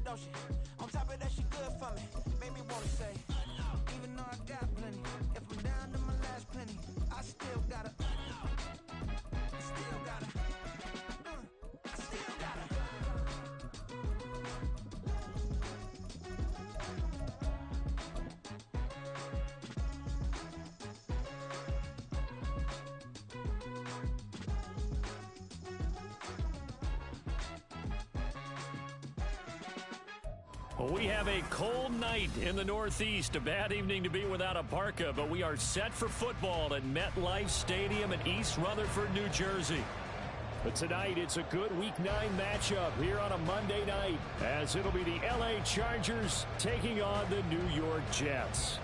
don't she? On top of that, she good for me. Made me wanna say, even though I got plenty, if I'm down to my last penny, I still gotta, I still gotta, I still gotta. Well, we have a cold night in the Northeast. A bad evening to be without a parka, but we are set for football at MetLife Stadium in East Rutherford, New Jersey. But tonight, it's a good Week 9 matchup here on a Monday night, as it'll be the L.A. Chargers taking on the New York Jets.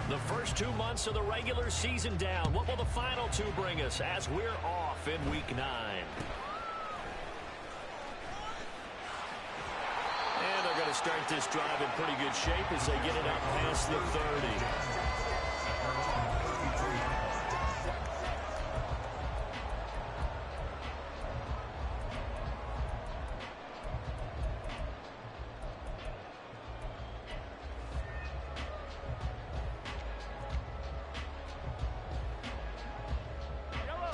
The first 2 months of the regular season down. What will the final 2 bring us as we're off in Week 9? And they're going to start this drive in pretty good shape as they get it up past the 30.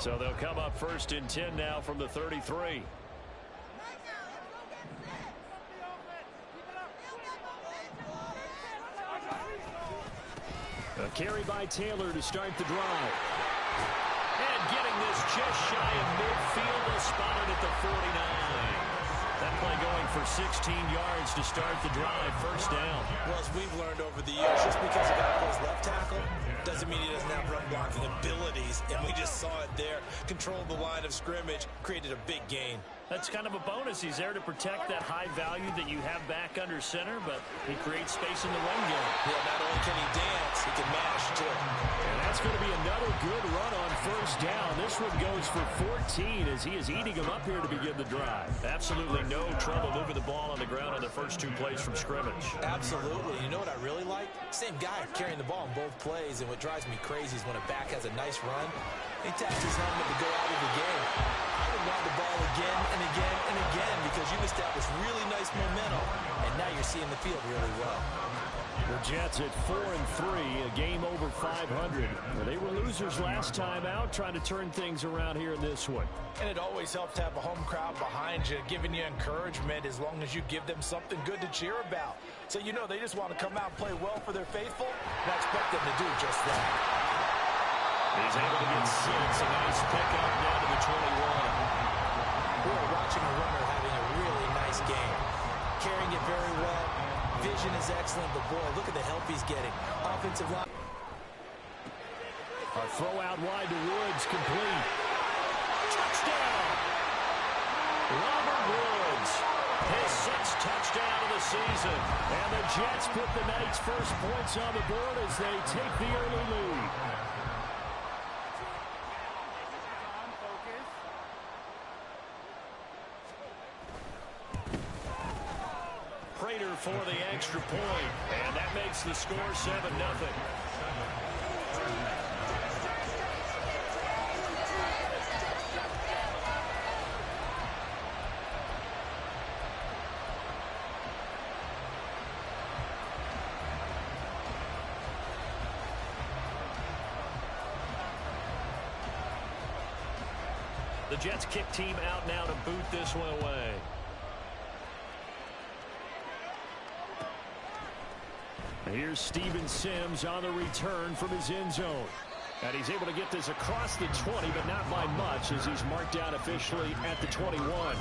So they'll come up first and 10 now from the 33. A carry by Taylor to start the drive. And getting this just shy of midfield, they'll spot it at the 49. That play going for 16 yards to start the drive. First down. Well, as we've learned over the years, just because a guy plays left tackle doesn't mean he doesn't have run blocking abilities. And we just saw it there. Controlled the line of scrimmage, created a big gain. That's kind of a bonus. He's there to protect that high value that you have back under center, but he creates space in the run game. Yeah, not only can he dance, he can mash too. And that's going to be another good run on first down. This one goes for 14 as he is eating him up here to begin the drive. Absolutely no trouble moving the ball on the ground on the first 2 plays from scrimmage. Absolutely. You know what I really like? Same guy carrying the ball on both plays, and what drives me crazy is when a back has a nice run, he taps his helmet to go out of the game. I would want the ball again and again and again because you've established really nice momentum, and now you're seeing the field really well. The Jets at 4-3, a game over 500. They were losers last time out, trying to turn things around here in this one. And it always helps to have a home crowd behind you, giving you encouragement as long as you give them something good to cheer about. So you know they just want to come out and play well for their faithful, and I expect them to do just that. He's able to get 6, a nice pickup down to the 21. We're watching a runner having a really nice game. Carrying it very well. Vision is excellent, but boy, look at the help he's getting. Offensive line. A throw out wide to Woods, complete. Touchdown! Robert Woods, his 6th touchdown of the season. And the Jets put the night's first points on the board as they take the early lead. Prater for the extra point, and that makes the score 7-0. The Jets kick team out now to boot this one away. Here's Steven Sims on the return from his end zone. And he's able to get this across the 20, but not by much as he's marked out officially at the 21.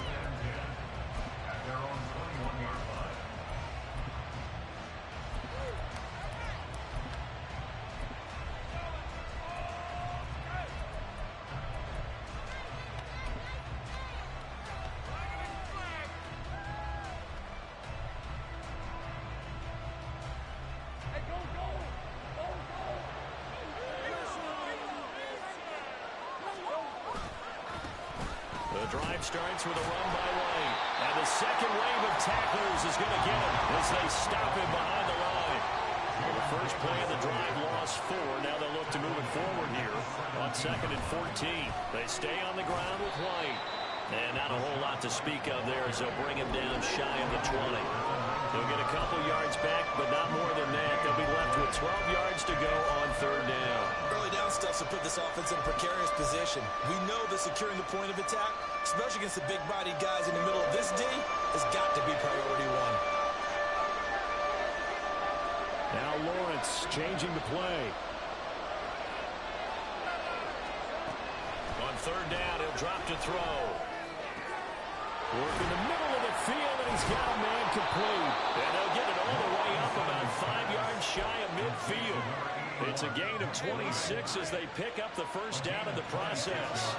The drive starts with a run by White. And the second wave of tacklers is going to get him as they stop him behind the line. Well, the first play of the drive lost look to move it forward here on 2nd and 14. They stay on the ground with White. And not a whole lot to speak of there as they'll bring him down shy of the 20. They'll get a couple yards back, but not more than that. They'll be left with 12 yards to go on 3rd down. Early down stuff to put this offense in a precarious position. We know that securing the point of attack, especially against the big-bodied guys in the middle of this D, has got to be priority one. Now Lawrence changing the play. On 3rd down, he'll drop to throw. Work in the middle of the field, and he's got a man complete. And they'll get it all the way up about 5 yards shy of midfield. It's a gain of 26 as they pick up the 1st down in the process.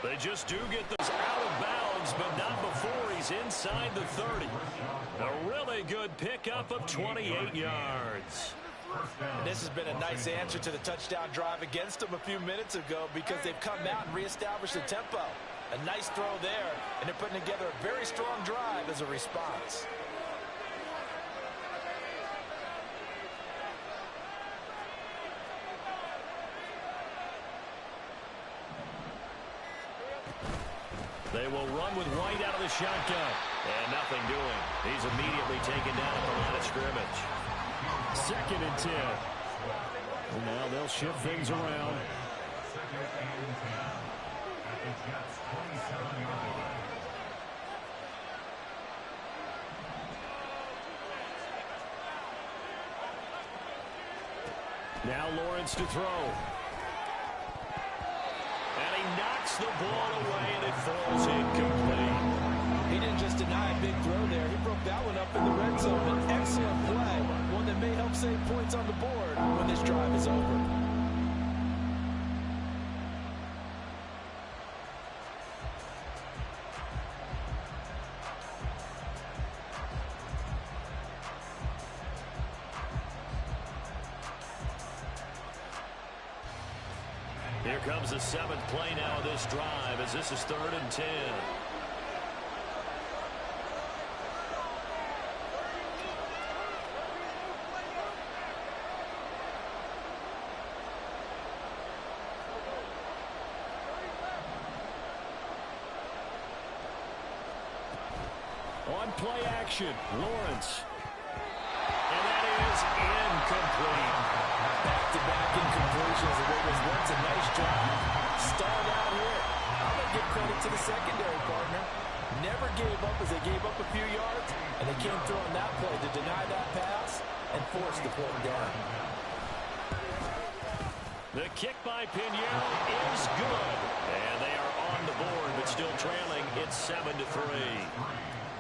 They just do get those out of bounds, but not before he's inside the 30. A really good pickup of 28 yards. And this has been a nice answer to the touchdown drive against them a few minutes ago because they've come out and reestablished the tempo. A nice throw there, and they're putting together a very strong drive as a response. They will run with White out of the shotgun. And nothing doing. He's immediately taken down at the line of scrimmage. 2nd and 10. And now they'll shift things around. Now Lawrence to throw. And he knocks the ball away, and it falls incomplete. He didn't just deny a big throw there. He broke that one up in the red zone. An excellent play, one that may help save points on the board when this drive is over. Here comes the 7th play now of this drive as this is 3rd and 10. On play action, Lawrence. And that is incomplete. Back-to-back incompletions. It was once a nice drive. Stalled out here. I'm going to give credit to the secondary partner. Never gave up as they gave up a few yards, and they came through on that play to deny that pass and force the play down. The kick by Pinheiro is good. And they are on the board, but still trailing. It's 7-3.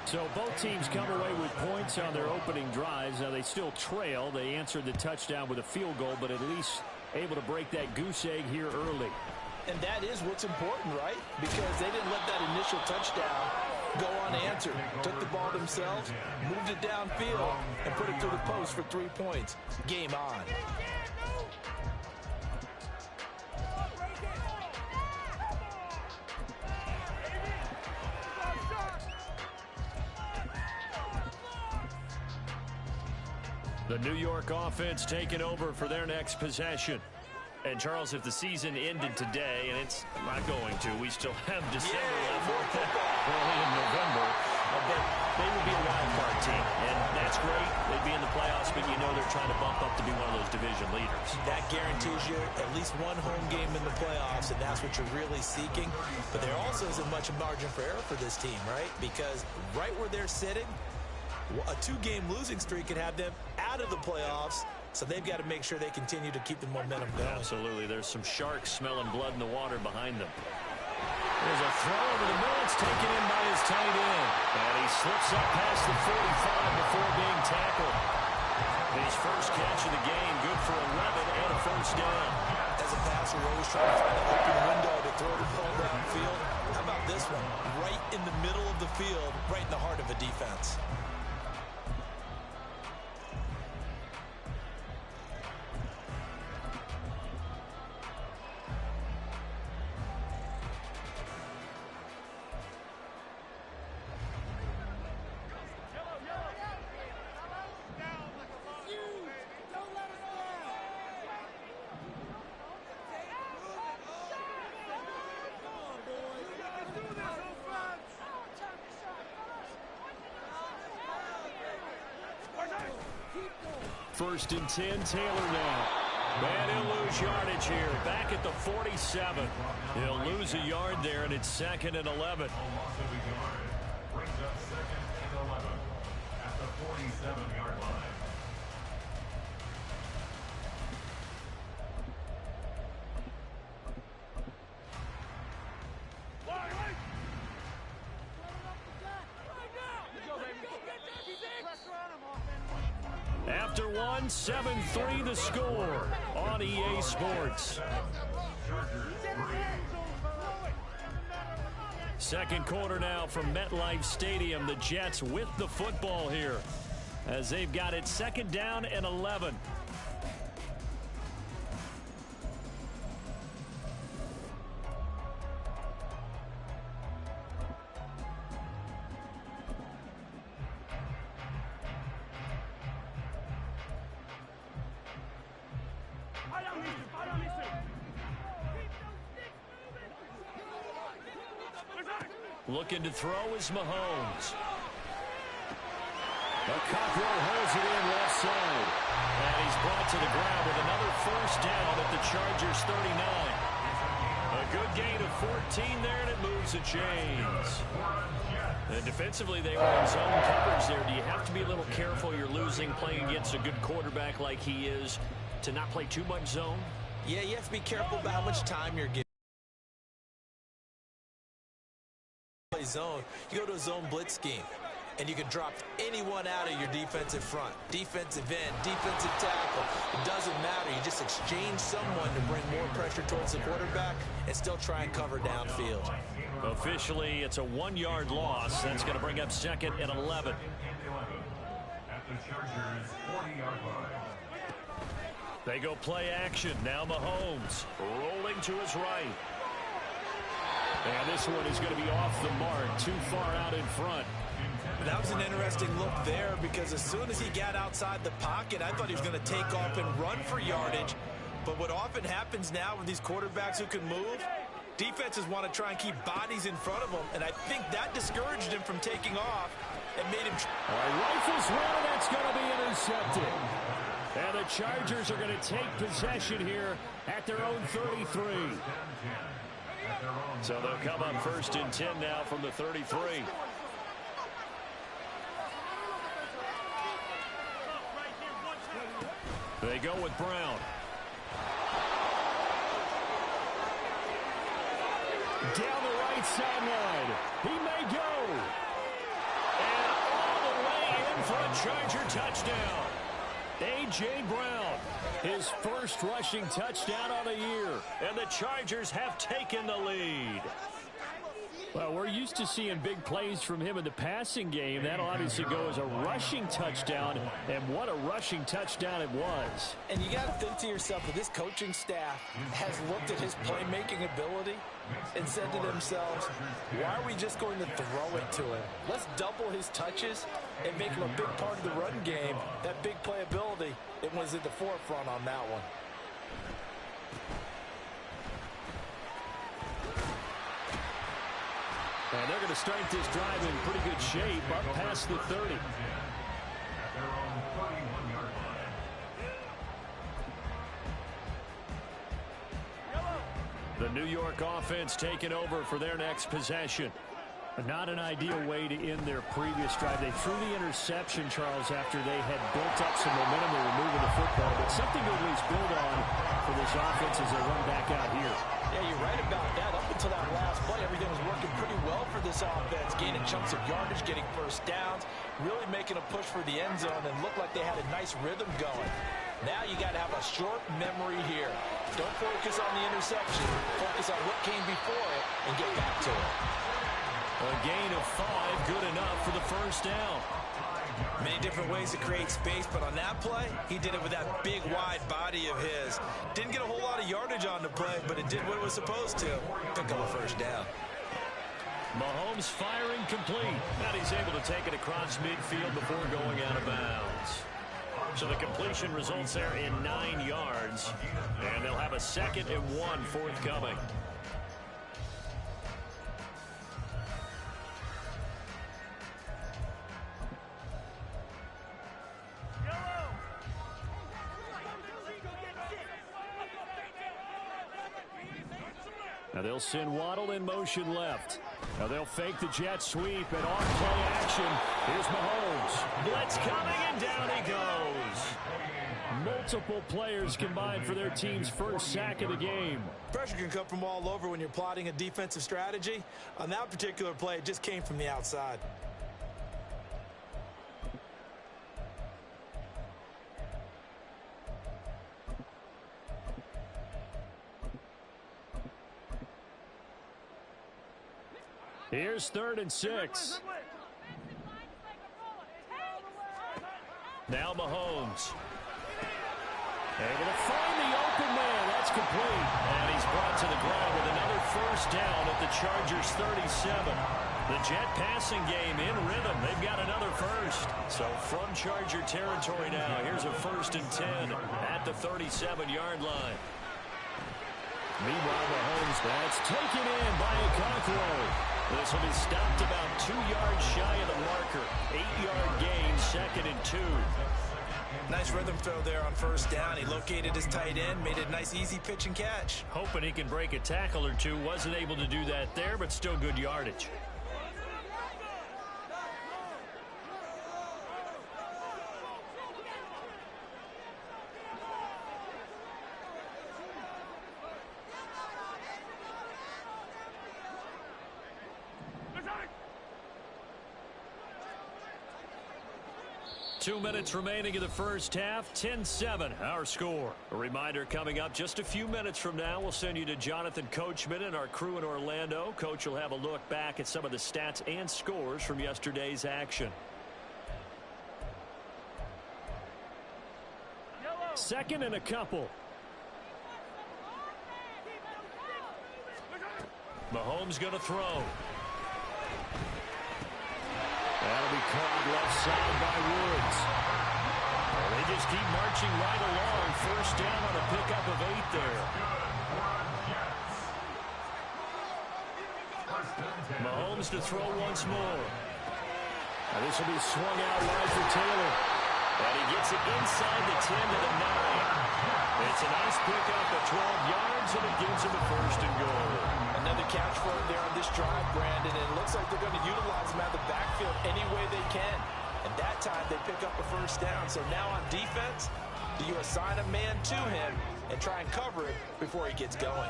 So both teams come away with points on their opening drives. Now they still trail. They answered the touchdown with a field goal, but at least able to break that goose egg here early. And that is what's important, right? Because they didn't let that initial touchdown go unanswered. Took the ball themselves, moved it downfield, and put it through the post for 3 points. Game on. The New York offense taking over for their next possession. And, Charles, if the season ended today, and it's not going to, we still have December left, early in November, but they would be a wild card team, and that's great. They'd be in the playoffs, but you know they're trying to bump up to be one of those division leaders. That guarantees you at least one home game in the playoffs, and that's what you're really seeking. But there also isn't much margin for error for this team, right? Because right where they're sitting, a 2-game losing streak could have them out of the playoffs, so they've got to make sure they continue to keep the momentum going. Absolutely. There's some sharks smelling blood in the water behind them. There's a throw over the middle. It's taken in by his tight end. And he slips up past the 45 before being tackled. His first catch of the game, good for 11 and a first down. As a passer, you're always trying to find an open window to throw the ball downfield. How about this one? Right in the middle of the field, right in the heart of a defense. first and 10. Taylor now. And he'll lose yardage here. Back at the 47. He'll lose a yard there, and it's 2nd and 11. Brings up 2nd and 11 at the 47-yard line. After one, 7-3 the score on EA Sports. Second quarter now from MetLife Stadium. The Jets with the football here as they've got it 2nd down and 11. Looking to throw is Mahomes. The Cockrell holds it in left side. And he's brought to the ground with another first down at the Chargers 39. A good gain of 14 there, and it moves the chains. And defensively, they were in zone coverage there. Do you have to be a little careful you're losing playing against a good quarterback like he is to not play too much zone? Yeah, you have to be careful about how much time you're giving. Zone, you go to a zone blitz scheme, and you can drop anyone out of your defensive front, defensive end, defensive tackle. It doesn't matter. You just exchange someone to bring more pressure towards the quarterback and still try and cover downfield. Officially, it's a 1-yard loss. That's going to bring up 2nd and 11. At the Chargers 40-yard line. They go play action. Now Mahomes rolling to his right. And this one is going to be off the mark, too far out in front. That was an interesting look there because as soon as he got outside the pocket, I thought he was going to take off and run for yardage. But what often happens now with these quarterbacks who can move, defenses want to try and keep bodies in front of them, and I think that discouraged him from taking off and made him... All right, rifles one, and that's going to be intercepted. And the Chargers are going to take possession here at their own 33. So they'll come up 1st and 10 now from the 33. They go with Brown. Down the right sideline. He may go. And all the way in for a Charger touchdown. A.J. Brown, his first rushing touchdown on the year. And the Chargers have taken the lead. Well, we're used to seeing big plays from him in the passing game. That'll obviously go as a rushing touchdown, and what a rushing touchdown it was. And you got to think to yourself that this coaching staff has looked at his playmaking ability and said to themselves, why are we just going to throw it to him? Let's double his touches and make him a big part of the run game. That big playability, it was at the forefront on that one. And they're going to start this drive in pretty good shape up past the 30. The New York offense taking over for their next possession. Not an ideal way to end their previous drive. They threw the interception, Charles, after they had built up some momentum. They were moving the football, but something to at least build on for this offense as they run back out here. Yeah, you're right about that. Up until that last play, everything was working pretty well for this offense, gaining chunks of yardage, getting first downs, really making a push for the end zone, and looked like they had a nice rhythm going. Now you got to have a short memory here. Don't focus on the interception. Focus on what came before it and get back to it. A gain of 5, good enough for the first down. Many different ways to create space, but on that play, he did it with that big, wide body of his. Didn't get a whole lot of yardage on the play, but it did what it was supposed to. Pick up a first down. Mahomes firing complete. And he's able to take it across midfield before going out of bounds. So the completion results there in 9 yards. And they'll have a 2nd and 1 forthcoming. Now they'll send Waddle in motion left. Now they'll fake the jet sweep and off play action. Here's Mahomes. Blitz coming and down he goes. Multiple players combined for their team's first sack of the game. Pressure can come from all over when you're plotting a defensive strategy. On that particular play, it just came from the outside. Here's 3rd and 6. Now Mahomes. Able to find the open man. That's complete. And he's brought to the ground with another first down at the Chargers 37. The Jet passing game in rhythm. They've got another first. So from Charger territory now, here's a 1st and 10 at the 37-yard line. Meanwhile, Mahomes, that's taken in by Okonkwo. This will be stopped about 2 yards shy of the marker. 8-yard gain, 2nd and 2. Nice rhythm throw there on first down. He located his tight end, made it a nice easy pitch and catch. Hoping he can break a tackle or two. Wasn't able to do that there, but still good yardage. Two minutes remaining in the first half, 10-7, our score. A reminder coming up just a few minutes from now, we'll send you to Jonathan Coachman and our crew in Orlando. Coach will have a look back at some of the stats and scores from yesterday's action. 2nd and a couple. Mahomes going to throw. That'll be caught left side by Woods. Well, they just keep marching right along. First down on a pickup of 8 there. Mahomes to throw once more. Now this will be swung out wide for Taylor. And he gets it inside the 10 to the 9. It's a nice pickup of 12 yards, and it gives him a 1st and goal. Another catch for him there on this drive, Brandon, and it looks like they're going to utilize him out of the backfield any way they can. And that time they pick up a first down. So now on defense, do you assign a man to him and try and cover it before he gets going?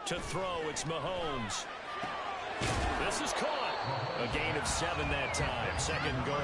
To throw, it's Mahomes. This is caught. A gain of 7 that time. 2nd goal.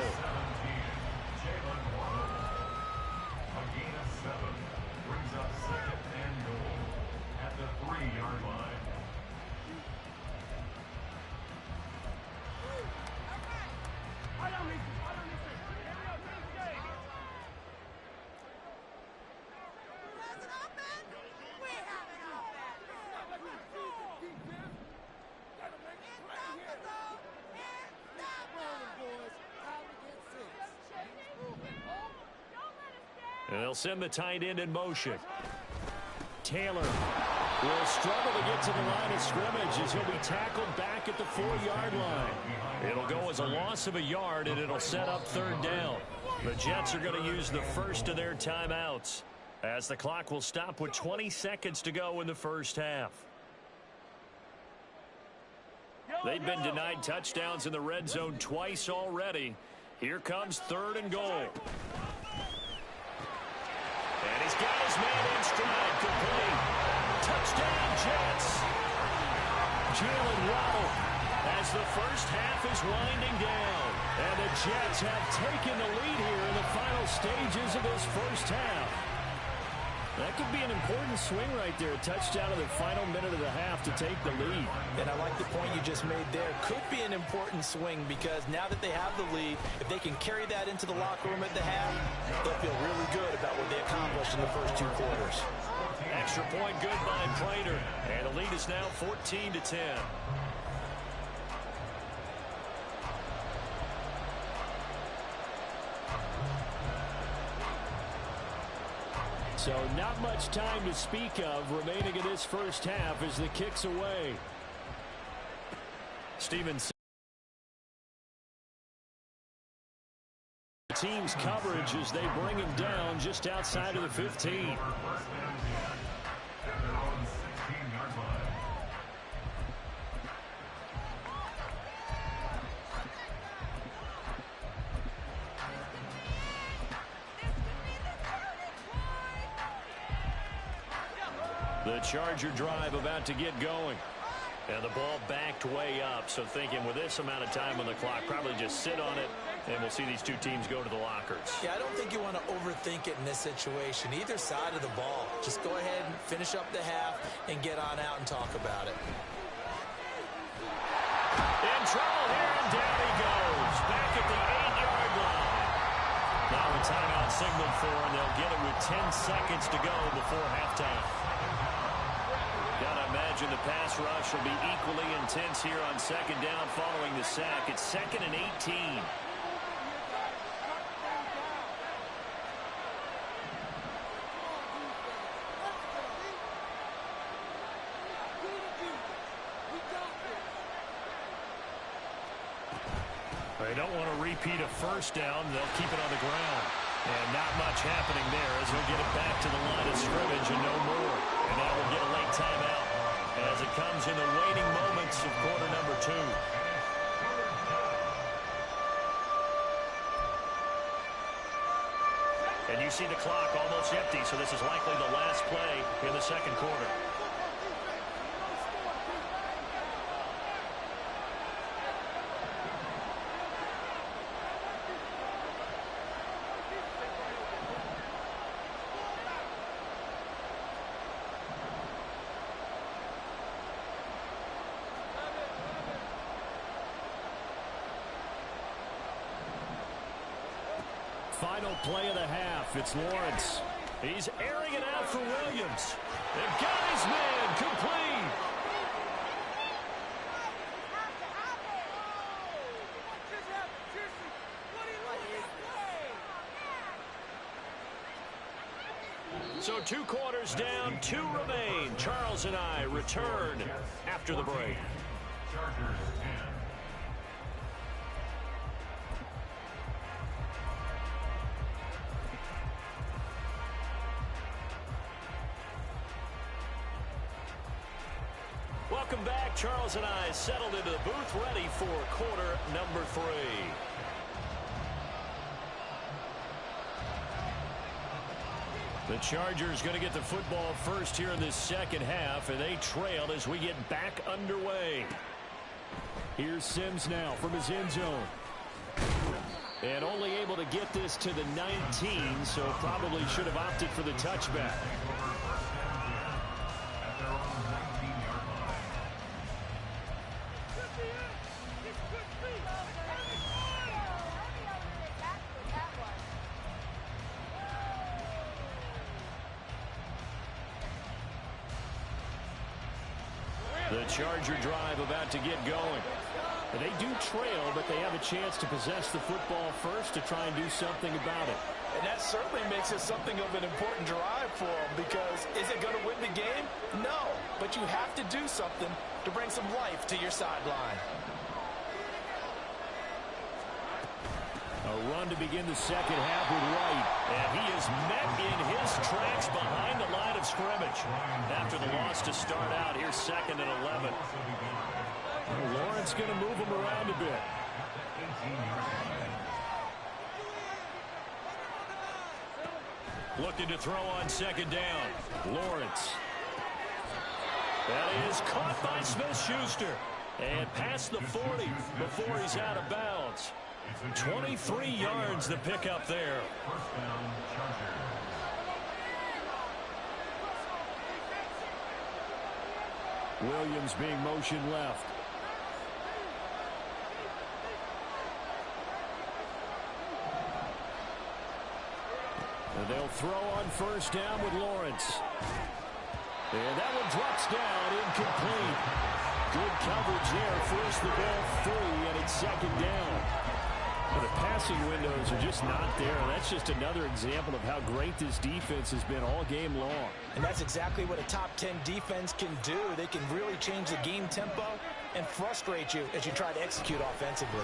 And they'll send the tight end in motion. Taylor will struggle to get to the line of scrimmage as he'll be tackled back at the 4-yard line. It'll go as a loss of a yard, and it'll set up 3rd down. The Jets are going to use the first of their timeouts as the clock will stop with 20 seconds to go in the first half. They've been denied touchdowns in the red zone twice already. Here comes 3rd and goal. And he's got his man in stride, complete. Touchdown, Jets. Jalen Waddle as the first half is winding down. And the Jets have taken the lead here in the final stages of this first half. That could be an important swing right there. A touchdown in the final minute of the half to take the lead. And I like the point you just made there. Could be an important swing because now that they have the lead, if they can carry that into the locker room at the half, they'll feel really good about what they accomplished in the first 2 quarters. Extra point good by Prater. And the lead is now 14-10. So not much time to speak of remaining in this first half as the kick's away. Stevenson. Team's coverage as they bring him down just outside of the 15. at their own 16-yard line. The Charger drive about to get going. And the ball backed way up, so thinking with this amount of time on the clock, probably just sit on it, and we'll see these two teams go to the lockers. Yeah, I don't think you want to overthink it in this situation. Either side of the ball. Just go ahead and finish up the half and get on out and talk about it. In trouble here, and down he goes. Back at the 8-yard line. Now a timeout signaled for, and they'll get it with 10 seconds to go before halftime. Gotta imagine the pass rush will be equally intense here on second down following the sack. It's 2nd and 18. They don't want to repeat a first down. They'll keep it on the ground. And not much happening there as they'll get it back to the line of scrimmage and no more. And now we'll get a late timeout as it comes in the waning moments of quarter number 2. And you see the clock almost empty, so this is likely the last play in the second quarter. Final play of the half. It's Lawrence. He's airing it out for Williams. They've got his man complete. So 2 quarters down, 2 remain. Charles and I return after the break. Chargers 10. Welcome back. Charles and I settled into the booth ready for quarter number 3. The Chargers going to get the football first here in this second half, and they trail as we get back underway. Here's Sims now from his end zone. And only able to get this to the 19, so probably should have opted for the touchback. The Charger drive about to get going. They do trail, but they have a chance to possess the football first to try and do something about it. And that certainly makes it something of an important drive for them, because is it going to win the game? No, but you have to do something to bring some life to your sideline. A run to begin the second half with Wright, and he is met in his tracks behind the line of scrimmage. After the loss to start out, here's 2nd and 11. Lawrence going to move him around a bit. Looking to throw on second down. Lawrence. That is caught by Smith-Schuster. And past the 40 before he's out of bounds. 23 yards the pickup there. First down, Chargers. Williams being motioned left. And they'll throw on first down with Lawrence. And that one drops down, incomplete. Good coverage there, forced the ball free, and it's second down. But the passing windows are just not there. That's just another example of how great this defense has been all game long. And that's exactly what a top 10 defense can do. They can really change the game tempo and frustrate you as you try to execute offensively.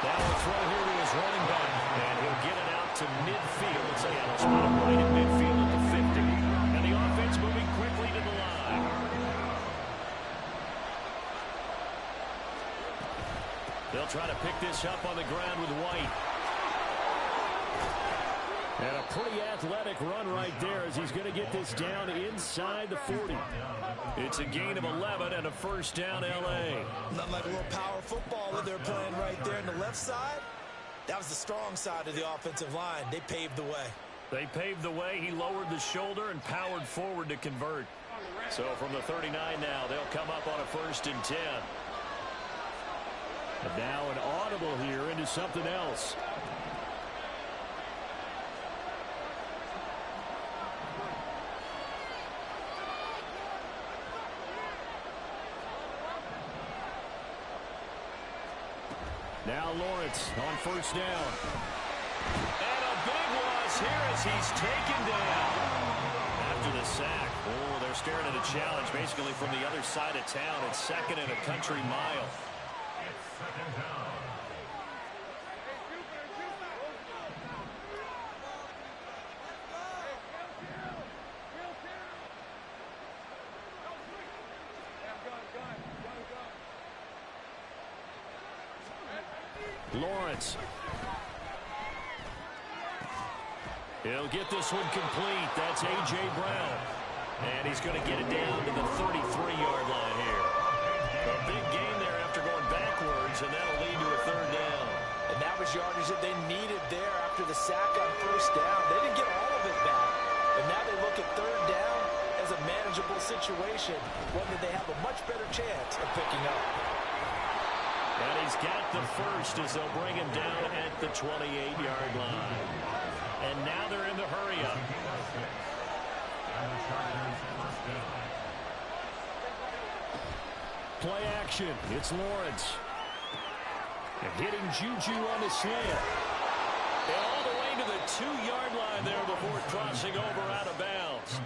Now a throw here to his running back, and he'll get it out to midfield. Seattle spot right at midfield at the 50. And the offense moves try to pick this up on the ground with White. And a pretty athletic run right there as he's going to get this down inside the 40. It's a gain of 11 and a first down, L.A. Nothing like a little power football that they're playing right there on the left side. That was the strong side of the offensive line. They paved the way. They paved the way. He lowered the shoulder and powered forward to convert. So from the 39 now, they'll come up on a 1st and 10. And now an audible here into something else. Now Lawrence on 1st down. And a big loss here as he's taken down. After the sack. Oh, they're staring at a challenge basically from the other side of town. It's 2nd and a country mile. Lawrence. He'll get this one complete. That's A.J. Brown. And he's going to get it down to the 33-yard line here. A big gain there after going backwards, and that'll lead to a 3rd down. And that was yardage that they needed there after the sack on 1st down. They didn't get all of it back. But now they look at 3rd down as a manageable situation, one that they have a much better chance of picking up. And he's got the first as they'll bring him down at the 28-yard line. And now they're in the hurry-up. Play action. It's Lawrence. And hitting Juju on the slant. And all the way to the 2-yard line there before crossing over out of bounds.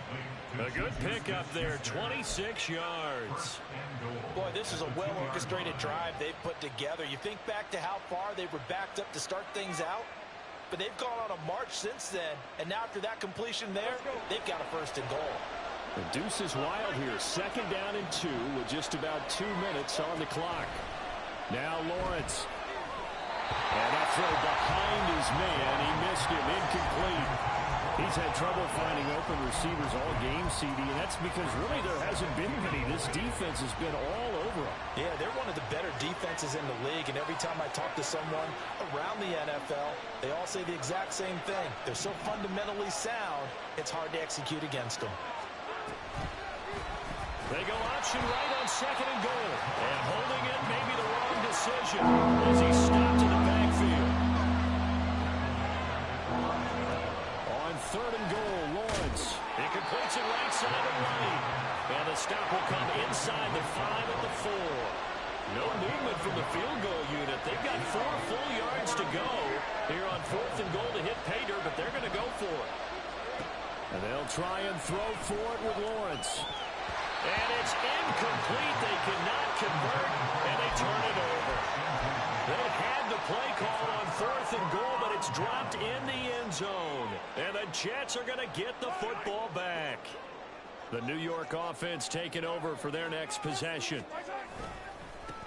A good pickup there, 26 yards. Boy, this is a well-orchestrated drive they've put together. You think back to how far they were backed up to start things out, but they've gone on a march since then, and now after that completion there, they've got a 1st and goal. The deuce is wild here. 2nd down and 2 with just about 2 minutes on the clock. Now Lawrence. And that throw behind his man. He missed him. Incomplete. He's had trouble finding open receivers all game, CD, and that's because really there hasn't been many. This defense has been all over them. Yeah, they're one of the better defenses in the league, and every time I talk to someone around the NFL, they all say the exact same thing. They're so fundamentally sound, it's hard to execute against them. They go option right on 2nd and goal. And holding it may be the wrong decision as he stopped in the backfield. On 3rd and goal, Lawrence. He completes it right side of the lane. And the stop will come inside the 5 at the 4. No movement from the field goal unit. They've got 4 full yards to go here on 4th and goal to hit pay dirt, but they're going to go for it. And they'll try and throw for it with Lawrence. And it's incomplete. They cannot convert, and they turn it over. They had the play call on 4th and goal, but it's dropped in the end zone. And the Jets are going to get the football back. The New York offense taking over for their next possession.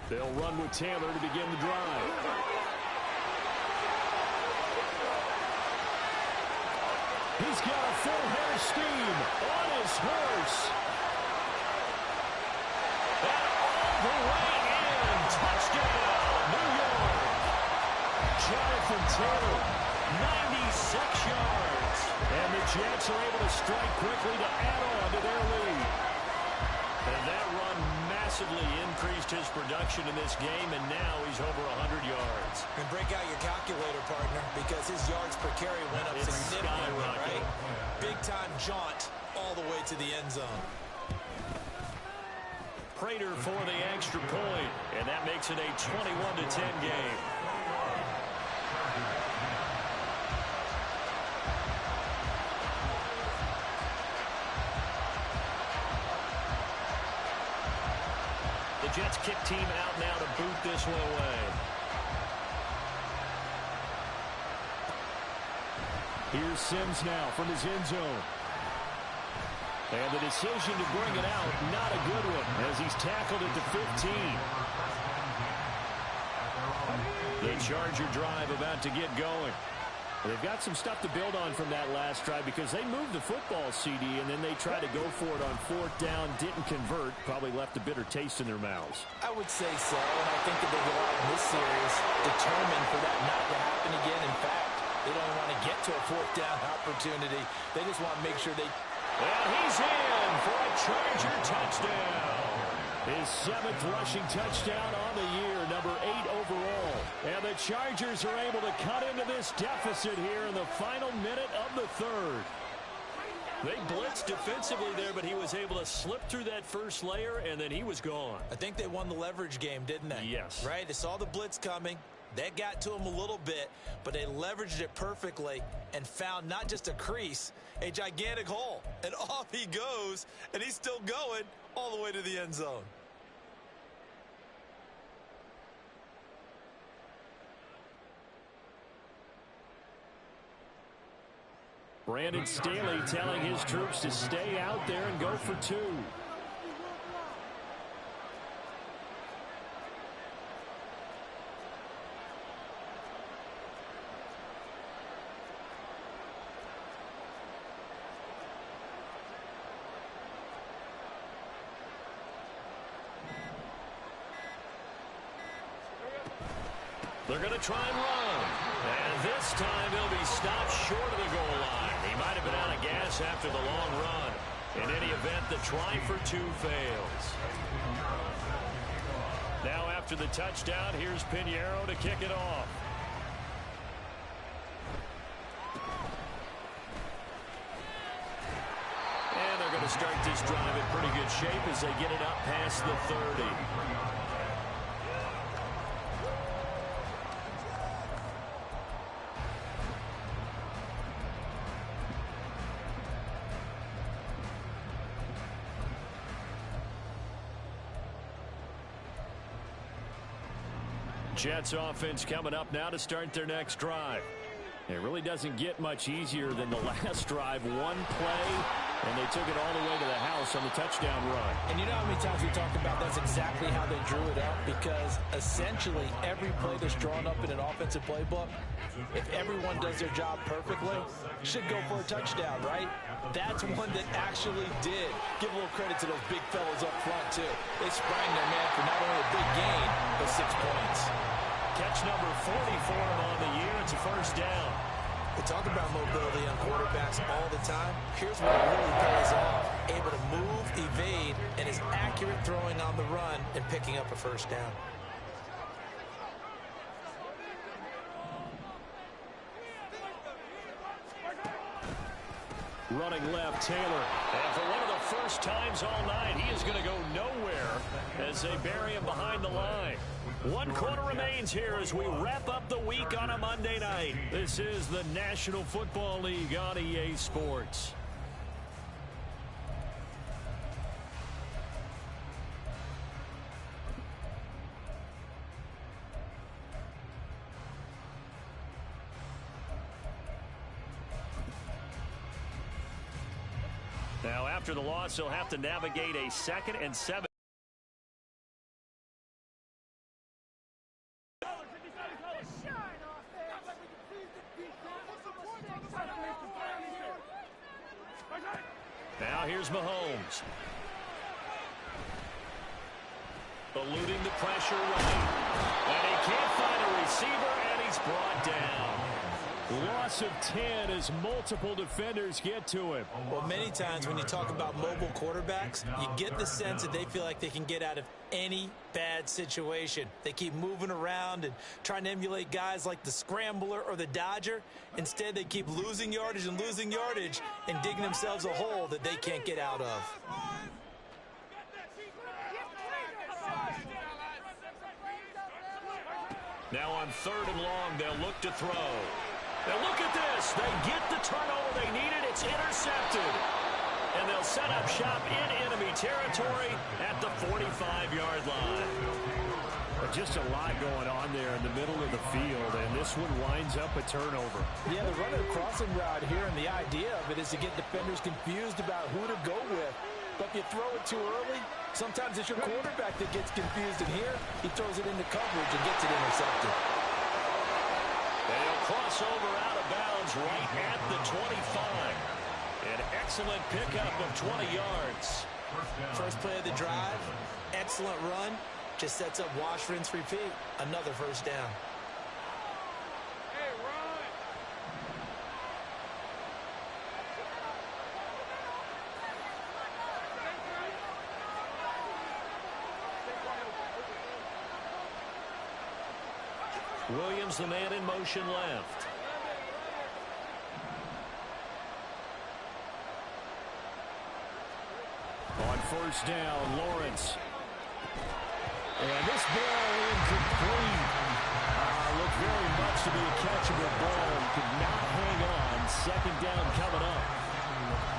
They'll run with Taylor to begin the drive. He's got a full head of steam on his horse. And all the way in. Touchdown, New York. Jonathan Taylor, 96 yards. And the Jets are able to strike quickly to add on to their lead. And that run massively increased his production in this game, and now he's over 100 yards. And break out your calculator, partner, because his yards per carry went up significantly, right? Big-time jaunt all the way to the end zone. Prater for the extra point, and that makes it a 21-10 game. The Jets kick team out now to boot this one away. Here's Sims now from his end zone. And the decision to bring it out, not a good one, as he's tackled at the 15. The Charger drive about to get going. They've got some stuff to build on from that last drive because they moved the football, CD, and then they tried to go for it on 4th down, didn't convert, probably left a bitter taste in their mouths. I would say so, and I think that they go out in this series determined for that not to happen again. In fact, they don't even want to get to a 4th down opportunity. They just want to make sure they... And he's in for a Charger touchdown. His 7th rushing touchdown on the year, number 8 overall. And the Chargers are able to cut into this deficit here in the final minute of the 3rd. They blitzed defensively there, but he was able to slip through that first layer, and then he was gone. I think they won the leverage game, didn't they? Yes. Right? They saw the blitz coming. That got to him a little bit, but they leveraged it perfectly and found not just a crease, a gigantic hole. And off he goes, and he's still going all the way to the end zone. Brandon Staley telling his troops to stay out there and go for 2. They're going to try and run. And this time he'll be stopped short of the goal line. He might have been out of gas after the long run. In any event, the try for 2 fails. Now after the touchdown, here's Pinheiro to kick it off. And they're going to start this drive in pretty good shape as they get it up past the 30. Jets offense coming up now to start their next drive. It really doesn't get much easier than the last drive. One play, and they took it all the way to the house on the touchdown run. And you know how many times we talked about that's exactly how they drew it up, because essentially every play that's drawn up in an offensive playbook, if everyone does their job perfectly, should go for a touchdown, right? That's one that actually did. Give a little credit to those big fellas up front, too. They sprang their man for not only a big gain, but 6 points. Catch number 40 for him on the year. It's a first down. We talk about mobility on quarterbacks all the time. Here's what really pays off. Able to move, evade, and is accurate throwing on the run and picking up a first down. Running left, Taylor. And for one of the first times all night, he is going to go nowhere as they bury him behind the line. 1 quarter remains here as we wrap up the week on a Monday night. This is the National Football League on EA Sports. Now, after the loss, he'll have to navigate a 2nd and 7. Now here's Mahomes. Eluding the pressure right. And he can't find a receiver, and he's brought down. Loss of 10 as multiple defenders get to him. Well, many times when you talk about mobile quarterbacks, you get the sense that they feel like they can get out of any bad situation. They keep moving around and trying to emulate guys like the Scrambler or the Dodger. Instead, they keep losing yardage and digging themselves a hole that they can't get out of. Now on 3rd and long, they'll look to throw. Now look at this. They get the turnover they needed. It's intercepted. And they'll set up shop in enemy territory at the 45-yard line. But just a lot going on there in the middle of the field, and this one winds up a turnover. Yeah, they're running a crossing route here, and the idea of it is to get defenders confused about who to go with. But if you throw it too early, sometimes it's your quarterback that gets confused, and here he throws it into coverage and gets it intercepted. And he'll cross over out of bounds right at the 25. An excellent pickup of 20 yards. First play of the drive, excellent run. Just sets up wash, rinse, repeat. Another first down. Williams, the man in motion left. On first down, Lawrence. And this ball incomplete. Looked very much to be a catchable ball. Could not hang on. Second down coming up.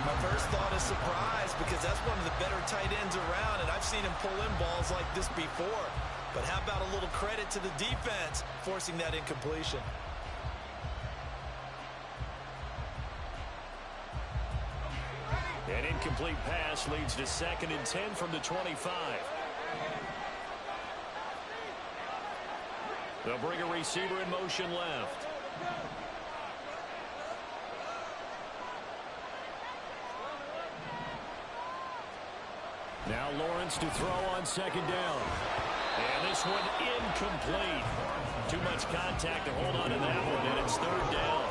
My first thought is surprise because that's one of the better tight ends around, and I've seen him pull in balls like this before. But how about a little credit to the defense forcing that incompletion? An incomplete pass leads to 2nd and 10 from the 25. They'll bring a receiver in motion left. Now Lawrence to throw on 2nd down. And this one incomplete. Too much contact to hold on to that one, and it's 3rd down.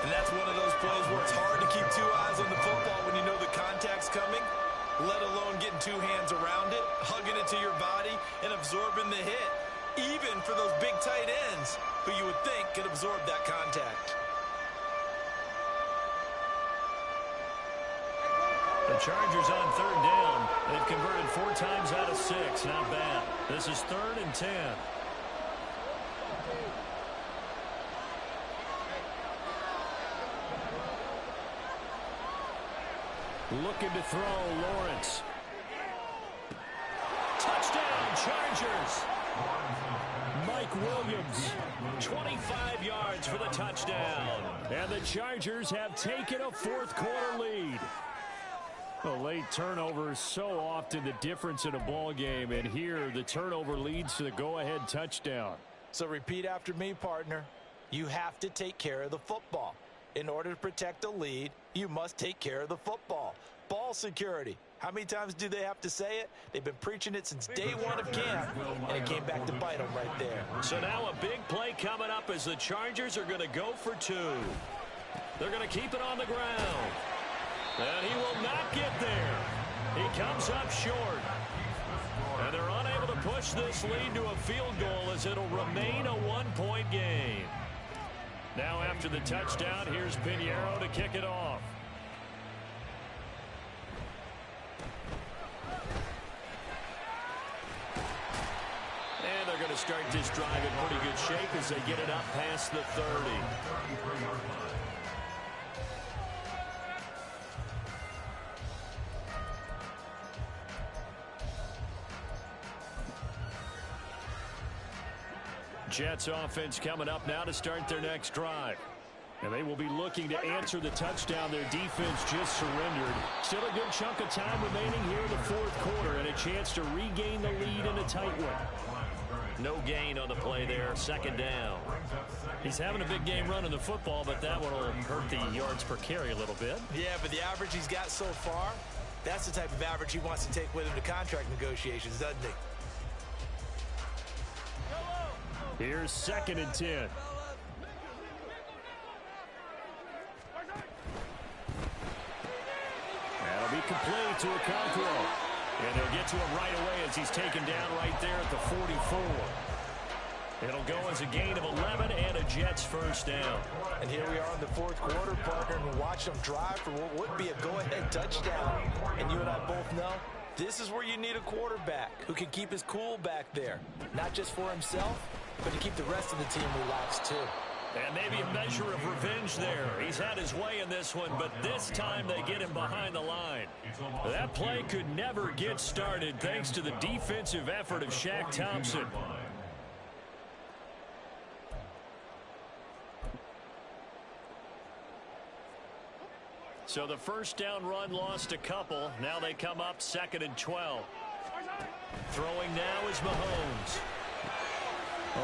And that's one of those plays where it's hard to keep two eyes on the football when you know the contact's coming, let alone getting two hands around it, hugging it to your body, and absorbing the hit. Even for those big tight ends who you would think could absorb that contact. The Chargers on 3rd down. They've converted 4 times out of 6. Not bad. This is 3rd and 10. Looking to throw, Lawrence. Touchdown, Chargers. Mike Williams, 25 yards for the touchdown. And the Chargers have taken a 4th quarter lead. A late turnover is so often the difference in a ball game, and here the turnover leads to the go-ahead touchdown. So repeat after me, partner. You have to take care of the football. In order to protect a lead, you must take care of the football. Ball security. How many times do they have to say it? They've been preaching it since day one of camp, and it came back to bite them right there. So now a big play coming up as the Chargers are going to go for 2. They're going to keep it on the ground. And he will not get there. He comes up short. And they're unable to push this lead to a field goal as it'll remain a 1-point game. Now after the touchdown, here's Pinheiro to kick it off. And they're going to start this drive in pretty good shape as they get it up past the 30. Jets offense coming up now to start their next drive. And they will be looking to answer the touchdown their defense just surrendered. Still a good chunk of time remaining here in the 4th quarter and a chance to regain the lead in a tight one. No gain on the play there, 2nd down. He's having a big game running the football, but that one will hurt the yards per carry a little bit. Yeah, but the average he's got so far, that's the type of average he wants to take with him to contract negotiations, doesn't he? Here's 2nd and 10. That'll be complete to Okonkwo. And they'll get to him right away as he's taken down right there at the 44. It'll go as a gain of 11 and a Jets first down. And here we are in the 4th quarter, partner, and watch them drive for what would be a go-ahead touchdown. And you and I both know this is where you need a quarterback who can keep his cool back there. Not just for himself, but to keep the rest of the team relaxed too. And maybe a measure of revenge there. He's had his way in this one, but this time they get him behind the line. That play could never get started thanks to the defensive effort of Shaq Thompson. So the first down run lost a couple. Now they come up 2nd and 12. Throwing now is Mahomes.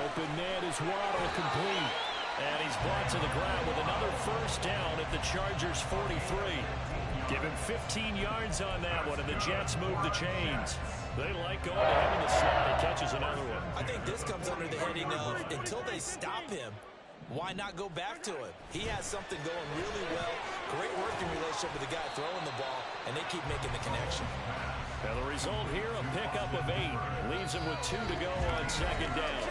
Open man is Waddle, complete. And he's brought to the ground with another first down at the Chargers' 43. Give him 15 yards on that one, and the Jets move the chains. They like going to him in the slot. He catches another one. I think this comes under the heading of, until they stop him, why not go back to him? He has something going really well. Great working relationship with the guy throwing the ball, and they keep making the connection. And the result here, a pickup of 8. Leaves him with 2 to go on second down.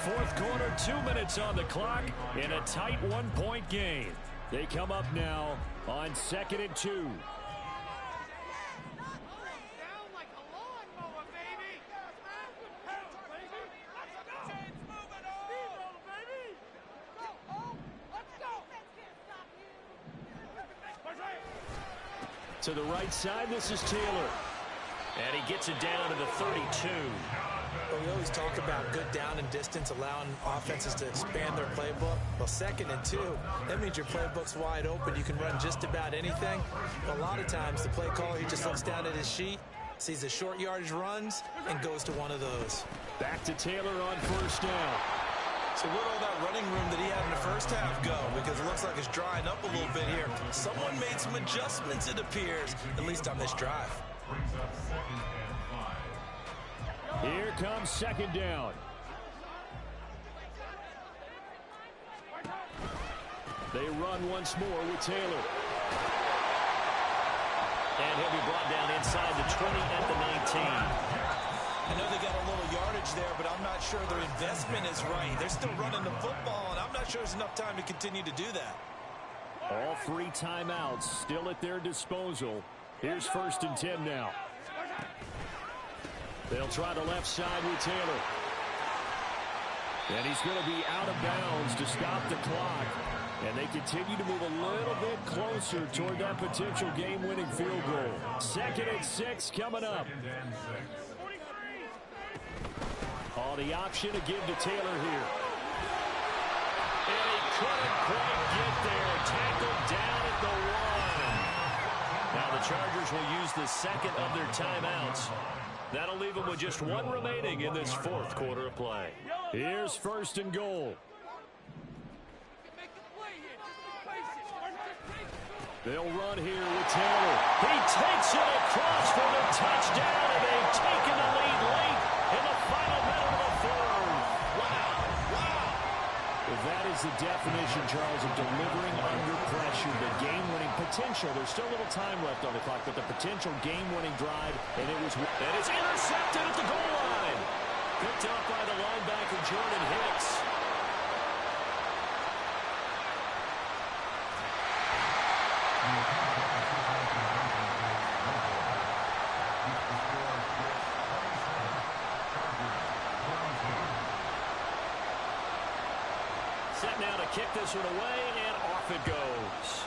Fourth quarter, 2 minutes on the clock in a tight one-point game. They come up now on 2nd and 2. To the right side, this is Taylor. And he gets it down to the 32. Well, we always talk about good down and distance, allowing offenses to expand their playbook. Well, 2nd and 2, that means your playbook's wide open. You can run just about anything. But a lot of times, the play caller, he just looks down at his sheet, sees the short yardage runs, and goes to one of those. Back to Taylor on first down. So where'd all that running room that he had in the first half go? Because it looks like it's drying up a little bit here. Someone made some adjustments, it appears, at least on this drive. Brings up 2nd and 5. Here comes second down. They run once more with Taylor. And he'll be brought down inside the 20 at the 19. I know they got a little yardage there, but I'm not sure their investment is right. They're still running the football, and I'm not sure there's enough time to continue to do that. All 3 timeouts still at their disposal. Here's 1st and 10 now. They'll try the left side with Taylor. And he's going to be out of bounds to stop the clock. And they continue to move a little bit closer toward that potential game-winning field goal. 2nd and 6 coming up. Oh, the option to give to Taylor here. And he couldn't quite get there. Tackled down at the 1. Now the Chargers will use the 2nd of their timeouts. That'll leave them with just 1 remaining in this 4th quarter of play. Here's 1st and goal. They'll run here with Taylor. He takes it across for the touchdown, and they've taken the lead late in the final minute of the 4th. Wow, wow. That is the definition, Charles, of delivering under pressure. The game-winning potential. There's still a little time left on the clock, but the potential game-winning drive, and it's intercepted at the goal line. Picked up by the linebacker, Jordan Hicks. Set now to kick this one away, and off it goes.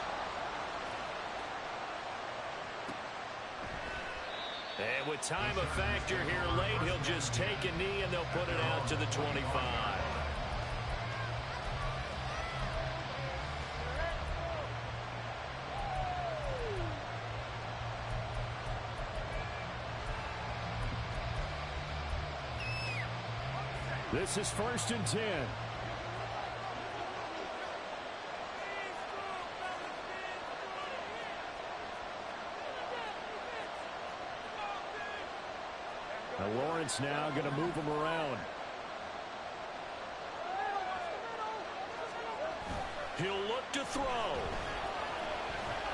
And with time a factor here late, he'll just take a knee, and they'll put it out to the 25. This is 1st and 10. Now Lawrence now going to move him around. He'll look to throw.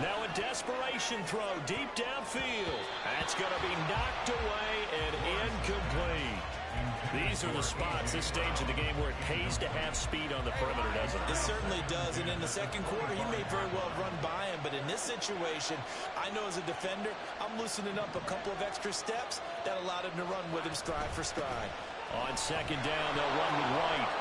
Now a desperation throw deep downfield. That's going to be knocked away and incomplete. These are the spots, this stage of the game, where it pays to have speed on the perimeter, doesn't it? It certainly does, and in the 2nd quarter, he may very well run by him, but in this situation, I know as a defender, I'm loosening up a couple of extra steps that allowed him to run with him stride for stride. On 2nd down, they'll run with White.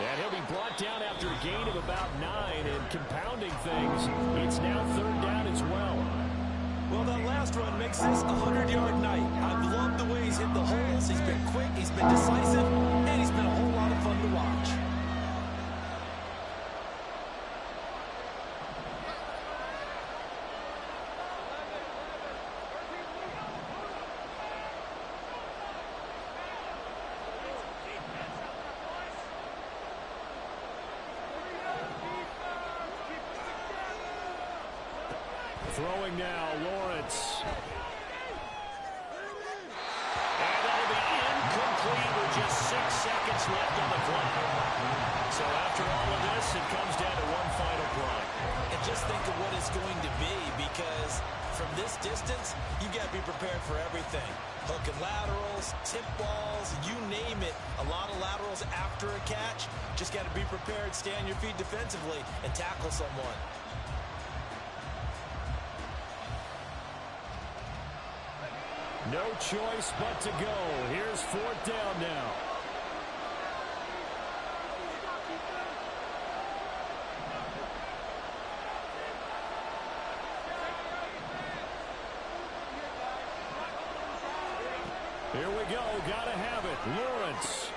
And he'll be brought down after a gain of about 9, and compounding things, it's now 3rd down as well. Well, that last run makes this a 100-yard night. I've loved the way he's hit the holes. He's been quick, he's been decisive, and he's been a whole lot of fun to watch. Throwing now, Lawrence. And that'll be incomplete with just 6 seconds left on the clock. So after all of this, it comes down to one final play. And just think of what it's going to be, because from this distance, you got to be prepared for everything. Hook and laterals, tip balls, you name it. A lot of laterals after a catch. Just got to be prepared, stay on your feet defensively, and tackle someone. No choice but to go. Here's 4th down now. Here we go. Gotta have it. Lawrence.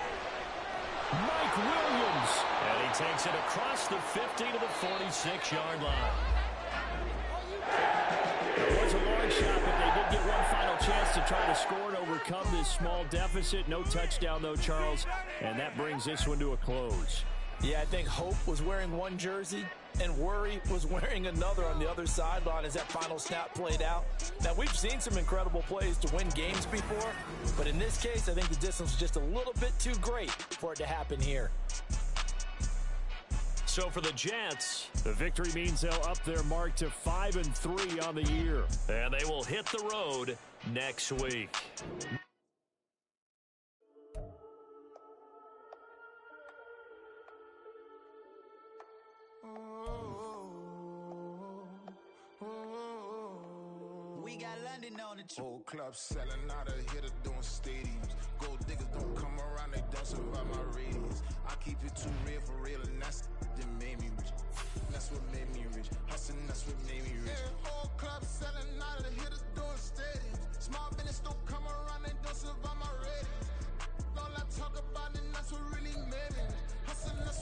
Mike Williams. And he takes it across the 50 to the 46-yard line. It was a long shot, but they did get one final chance to try to score and overcome this small deficit. No touchdown, though, Charles, and that brings this one to a close. Yeah, I think Hope was wearing one jersey and Worry was wearing another on the other sideline as that final snap played out. Now, we've seen some incredible plays to win games before, but in this case, I think the distance was just a little bit too great for it to happen here. So for the Jets, the victory means they'll up their mark to 5-3 on the year. And they will hit the road next week. We got London on the Old clubs selling out of here to doing stadiums. Gold diggers don't come around, they don't survive my radius. I keep it too real for real, and that's